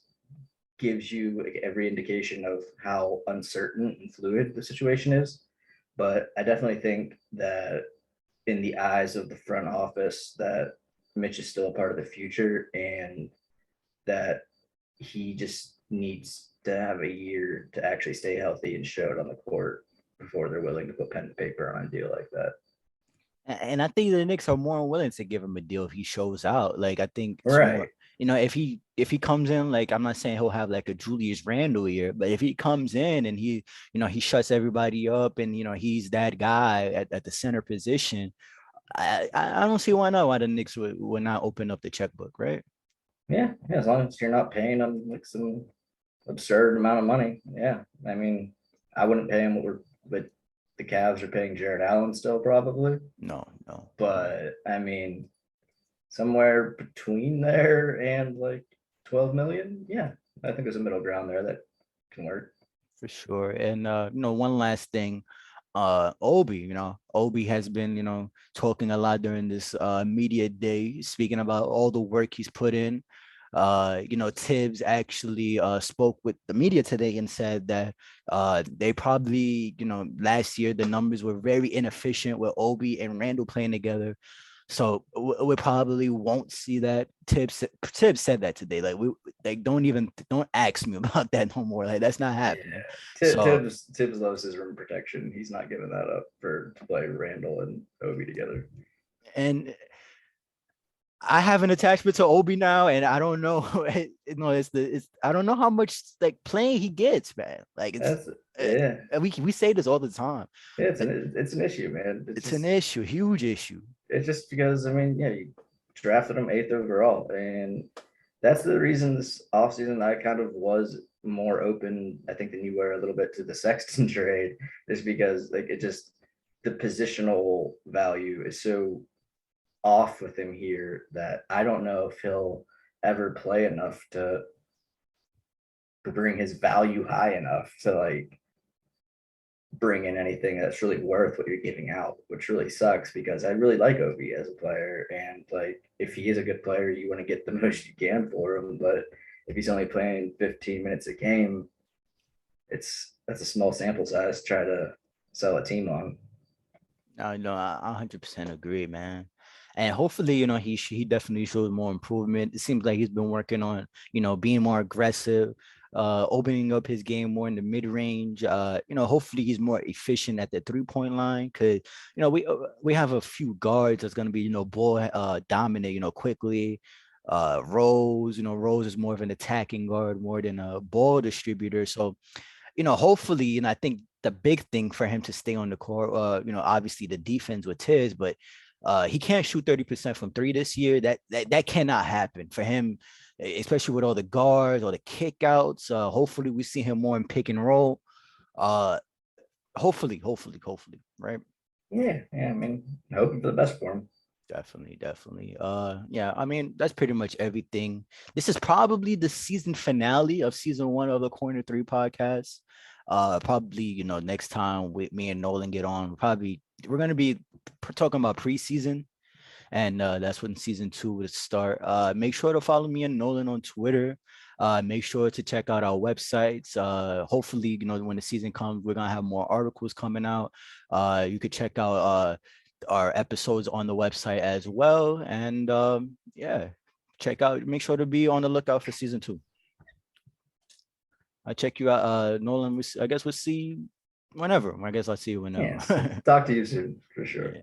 gives you like every indication of how uncertain and fluid the situation is. But I definitely think that in the eyes of the front office that Mitch is still a part of the future, and that he just needs to have a year to actually stay healthy and show it on the court before they're willing to put pen to paper on a deal like that. And I think the Knicks are more willing to give him a deal if he shows out. Like I think, right. If he comes in, like I'm not saying he'll have like a Julius Randle year, but if he comes in and he shuts everybody up and he's that guy at the center position, I don't see why the Knicks would not open up the checkbook, right? Yeah, as long as you're not paying them like some absurd amount of money. Yeah, I mean, I wouldn't pay him but the Cavs are paying Jared Allen still probably. No. But I mean, somewhere between there and like 12 million. Yeah, I think there's a middle ground there that can work. For sure. And one last thing. Obi has been talking a lot during this media day, speaking about all the work he's put in. Tibbs actually spoke with the media today and said that they probably last year the numbers were very inefficient with Obi and Randall playing together. So we probably won't see that. Tibbs said that today. Like don't ask me about that no more. Like that's not happening. Yeah. Tibbs loves his rim protection. He's not giving that up to play Randall and Obi together. And I have an attachment to Obi now, and I don't know. I don't know how much like playing he gets, man. Like we say this all the time. Yeah, it's an issue, man. It's an issue, huge issue. It's just because you drafted him 8th overall, and that's the reason this offseason I kind of was more open, I think, than you were a little bit to the Sexton trade, is because like the positional value is so off with him here that I don't know if he'll ever play enough to bring his value high enough to like bring in anything that's really worth what you're giving out, which really sucks because I really like Obi as a player. And like, if he is a good player, you want to get the most you can for him. But if he's only playing 15 minutes a game, that's a small sample size to try to sell a team on. No, I 100% agree, man. And hopefully, he definitely shows more improvement. It seems like he's been working on, being more aggressive, opening up his game more in the mid range. Hopefully he's more efficient at the 3-point line, because we have a few guards that's gonna be ball dominant, quickly. Rose is more of an attacking guard more than a ball distributor. So hopefully, I think the big thing for him to stay on the court, obviously the defense with Tiz, but he can't shoot 30% from three this year. That cannot happen for him, especially with all the guards, all the kickouts. Hopefully we see him more in pick and roll. Hopefully, right? Yeah. I mean, hoping for the best for him. Definitely. Yeah, I mean, that's pretty much everything. This is probably the season finale of season 1 of the Corner 3 podcast. Probably, next time with me and Nolan get on, we're gonna be talking about preseason, and that's when season 2 will start. Make sure to follow me and Nolan on Twitter. Make sure to check out our websites. Hopefully, when the season comes, we're gonna have more articles coming out. You could check out our episodes on the website as well. And yeah, make sure to be on the lookout for season 2. I'll check you out, Nolan. I guess we'll see whenever. I guess I'll see you whenever. Yeah, talk to you soon for sure. Yeah.